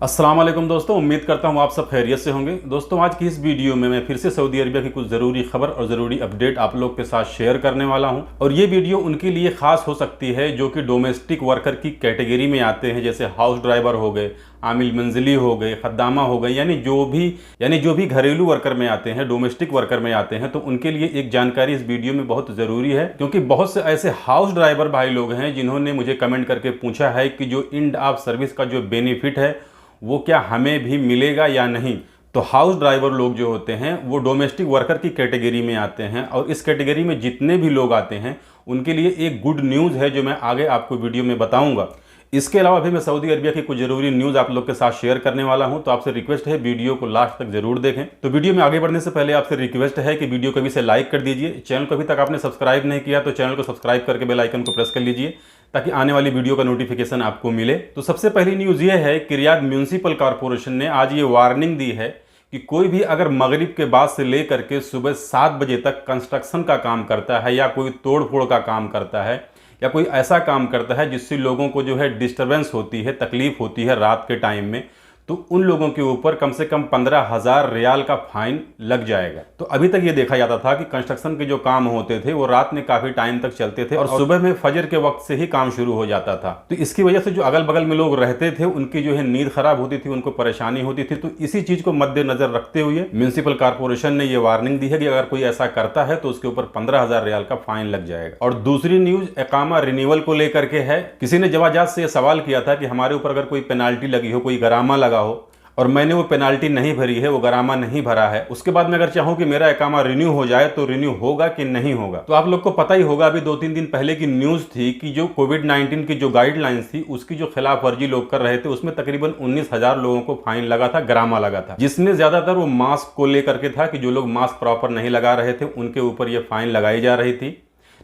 अस्सलाम वालेकुम दोस्तों, उम्मीद करता हूँ आप सब खैरियत से होंगे। दोस्तों, आज की इस वीडियो में मैं फिर से सऊदी अरबिया की कुछ ज़रूरी खबर और ज़रूरी अपडेट आप लोग के साथ शेयर करने वाला हूँ। और ये वीडियो उनके लिए ख़ास हो सकती है जो कि डोमेस्टिक वर्कर की कैटेगरी में आते हैं, जैसे हाउस ड्राइवर हो गए, आमिल मंजिली हो गए, खद्दामा हो गए, यानी जो भी घरेलू वर्कर में आते हैं, डोमेस्टिक वर्कर में आते हैं। तो उनके लिए एक जानकारी इस वीडियो में बहुत ज़रूरी है, क्योंकि बहुत से ऐसे हाउस ड्राइवर भाई लोग हैं जिन्होंने मुझे कमेंट करके पूछा है कि जो एंड ऑफ सर्विस का जो बेनिफिट है वो क्या हमें भी मिलेगा या नहीं। तो हाउस ड्राइवर लोग जो होते हैं वो डोमेस्टिक वर्कर की कैटेगरी में आते हैं, और इस कैटेगरी में जितने भी लोग आते हैं उनके लिए एक गुड न्यूज़ है जो मैं आगे आपको वीडियो में बताऊंगा। इसके अलावा भी मैं सऊदी अरबिया की कुछ ज़रूरी न्यूज़ आप लोग के साथ शेयर करने वाला हूं, तो आपसे रिक्वेस्ट है वीडियो को लास्ट तक जरूर देखें। तो वीडियो में आगे बढ़ने से पहले आपसे रिक्वेस्ट है कि वीडियो को अभी से लाइक कर दीजिए। चैनल को अभी तक आपने सब्सक्राइब नहीं किया तो चैनल को सब्सक्राइब करके बेल आइकन को प्रेस कर लीजिए, ताकि आने वाली वीडियो का नोटिफिकेशन आपको मिले। तो सबसे पहली न्यूज़ ये है कि रियाद म्यूनसिपल कॉरपोरेशन ने आज ये वार्निंग दी है कि कोई भी अगर मगरिब के बाद से लेकर के सुबह 7 बजे तक कंस्ट्रक्शन का काम करता है, या कोई तोड़ फोड़ का काम करता है, या कोई ऐसा काम करता है जिससे लोगों को जो है डिस्टर्बेंस होती है, तकलीफ होती है रात के टाइम में, तो उन लोगों के ऊपर कम से कम 15,000 रियाल का फाइन लग जाएगा। तो अभी तक ये देखा जाता था कि कंस्ट्रक्शन के जो काम होते थे वो रात में काफ़ी टाइम तक चलते थे और सुबह में फजर के वक्त से ही काम शुरू हो जाता था। तो इसकी वजह से जो अगल बगल में लोग रहते थे उनकी जो है नींद खराब होती थी, उनको परेशानी होती थी। तो इसी चीज़ को मद्देनजर रखते हुए म्यूनसिपल कॉरपोरेशन ने ये वार्निंग दी है कि अगर कोई ऐसा करता है तो उसके ऊपर 15,000 रियाल का फाइन लग जाएगा। और दूसरी न्यूज़ इकामा रिन्यूअल को लेकर के है। किसी ने जवाजात से सवाल किया था कि हमारे ऊपर अगर कोई पेनाल्टी लगी हो, कोई गरामा लगा हो, और मैंने वो पेनाल्टी नहीं भरी है, वो गरामा नहीं भरा है, उसके बाद मैं अगर चाहूँ कि मेरा इकामा रिन्यू हो जाए तो रिन्यू होगा कि नहीं होगा। तो आप लोग को पता ही होगा, अभी 2-3 दिन पहले की न्यूज़ थी कि जो कोविड-19 की जो गाइडलाइंस थी उसकी जो खिलाफ वर्जी लोग कर रहे थे, उसमें तकरीबन 19,000 लोगों को फाइन लगा था, गरामा लगा था, जिसमें ज़्यादातर वो मास्क को लेकर के था कि जो लोग मास्क प्रॉपर नहीं लगा रहे थे उनके ऊपर ये फाइन लगाई जा रही थी।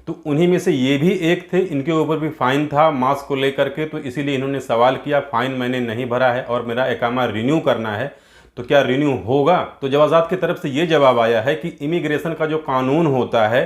तो उन्हीं में से ये भी एक थे, इनके ऊपर भी फाइन था मास्क को लेकर के। तो इसीलिए इन्होंने सवाल किया, फाइन मैंने नहीं भरा है और मेरा इकामा रिन्यू करना है, तो क्या रिन्यू होगा? तो जवाजात की तरफ से ये जवाब आया है कि इमिग्रेशन का जो कानून होता है,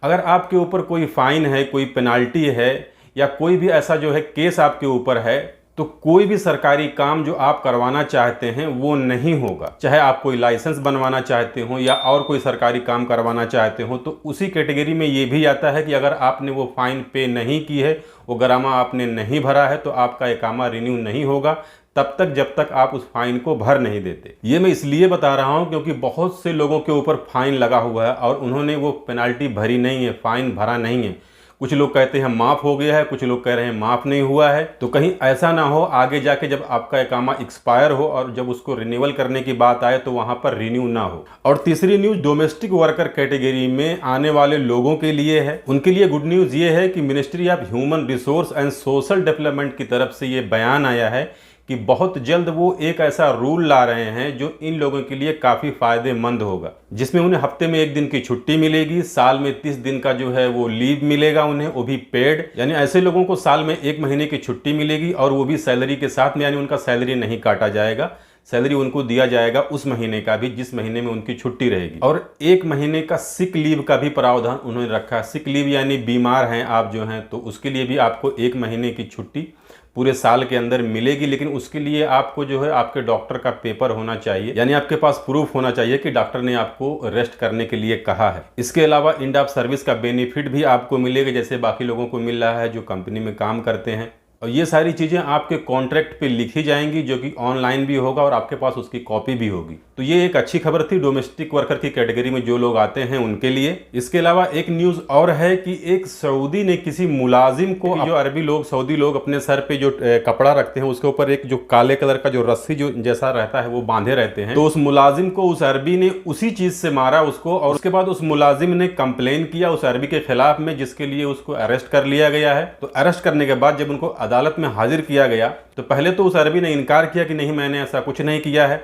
अगर आपके ऊपर कोई फ़ाइन है, कोई पेनाल्टी है, या कोई भी ऐसा जो है केस आपके ऊपर है, तो कोई भी सरकारी काम जो आप करवाना चाहते हैं वो नहीं होगा। चाहे आप कोई लाइसेंस बनवाना चाहते हो या और कोई सरकारी काम करवाना चाहते हो, तो उसी कैटेगरी में ये भी आता है कि अगर आपने वो फाइन पे नहीं की है, वो गरामा आपने नहीं भरा है, तो आपका इकामा रिन्यू नहीं होगा तब तक जब तक आप उस फाइन को भर नहीं देते। ये मैं इसलिए बता रहा हूँ क्योंकि बहुत से लोगों के ऊपर फाइन लगा हुआ है और उन्होंने वो पेनाल्टी भरी नहीं है, फाइन भरा नहीं है। कुछ लोग कहते हैं माफ़ हो गया है, कुछ लोग कह रहे हैं माफ़ नहीं हुआ है। तो कहीं ऐसा ना हो आगे जाके जब आपका इकामा एक्सपायर हो और जब उसको रिन्यूअल करने की बात आए तो वहां पर रिन्यू ना हो। और तीसरी न्यूज़ डोमेस्टिक वर्कर कैटेगरी में आने वाले लोगों के लिए है। उनके लिए गुड न्यूज़ ये है कि ministry of human resource and social development की तरफ से ये बयान आया है कि बहुत जल्द वो एक ऐसा रूल ला रहे हैं जो इन लोगों के लिए काफ़ी फ़ायदेमंद होगा, जिसमें उन्हें हफ्ते में 1 दिन की छुट्टी मिलेगी, साल में 30 दिन का जो है वो लीव मिलेगा उन्हें, वो भी पेड। यानी ऐसे लोगों को साल में 1 महीने की छुट्टी मिलेगी और वो भी सैलरी के साथ में, यानी उनका सैलरी नहीं काटा जाएगा, सैलरी उनको दिया जाएगा उस महीने का भी जिस महीने में उनकी छुट्टी रहेगी। और 1 महीने का सिक लीव का भी प्रावधान उन्होंने रखा है। सिक लीव यानी बीमार हैं आप जो हैं, तो उसके लिए भी आपको 1 महीने की छुट्टी पूरे साल के अंदर मिलेगी, लेकिन उसके लिए आपको जो है आपके डॉक्टर का पेपर होना चाहिए, यानी आपके पास प्रूफ होना चाहिए कि डॉक्टर ने आपको रेस्ट करने के लिए कहा है। इसके अलावा एंड ऑफ सर्विस का बेनिफिट भी आपको मिलेगा, जैसे बाकी लोगों को मिल रहा है जो कंपनी में काम करते हैं। और ये सारी चीज़ें आपके कॉन्ट्रैक्ट पे लिखी जाएंगी, जो कि ऑनलाइन भी होगा और आपके पास उसकी कॉपी भी होगी। तो ये एक अच्छी खबर थी डोमेस्टिक वर्कर की कैटेगरी में जो लोग आते हैं उनके लिए। इसके अलावा एक न्यूज़ और है कि एक सऊदी ने किसी मुलाजिम को, जो अरबी लोग, सऊदी लोग अपने सर पे जो कपड़ा रखते हैं उसके ऊपर एक जो काले कलर का जो रस्सी जो जैसा रहता है वो बांधे रहते हैं, तो उस मुलाजिम को उस अरबी ने उसी चीज़ से मारा उसको, और उसके बाद उस मुलाजिम ने कंप्लेन किया उस अरबी के खिलाफ में, जिसके लिए उसको अरेस्ट कर लिया गया है। तो अरेस्ट करने के बाद जब उनको अदालत में हाजिर किया गया तो पहले तो उस अरबी ने इनकार किया कि नहीं मैंने ऐसा कुछ नहीं किया है,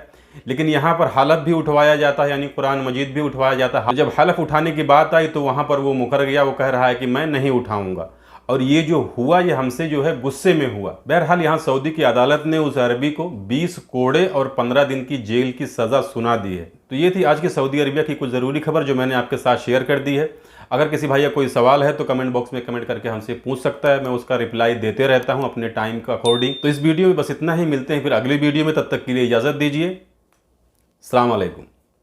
लेकिन यहाँ पर हलफ भी उठवाया जाता है, यानी कुरान मजीद भी उठवाया जाता है। जब हलफ उठाने की बात आई तो वहाँ पर वो मुकर गया, वो कह रहा है कि मैं नहीं उठाऊंगा। और ये जो हुआ ये हमसे जो है गुस्से में हुआ। बहरहाल यहाँ सऊदी की अदालत ने उस अरबी को 20 कोड़े और 15 दिन की जेल की सज़ा सुना दी है। तो ये थी आज की सऊदी अरबिया की कुछ ज़रूरी खबर जो मैंने आपके साथ शेयर कर दी है। अगर किसी भाई का कोई सवाल है तो कमेंट बॉक्स में कमेंट करके हमसे पूछ सकता है, मैं उसका रिप्लाई देते रहता हूँ अपने टाइम के अकॉर्डिंग। तो इस वीडियो में बस इतना ही, मिलते हैं फिर अगली वीडियो में, तब तक के लिए इजाज़त दीजिए। अस्सलाम वालेकुम।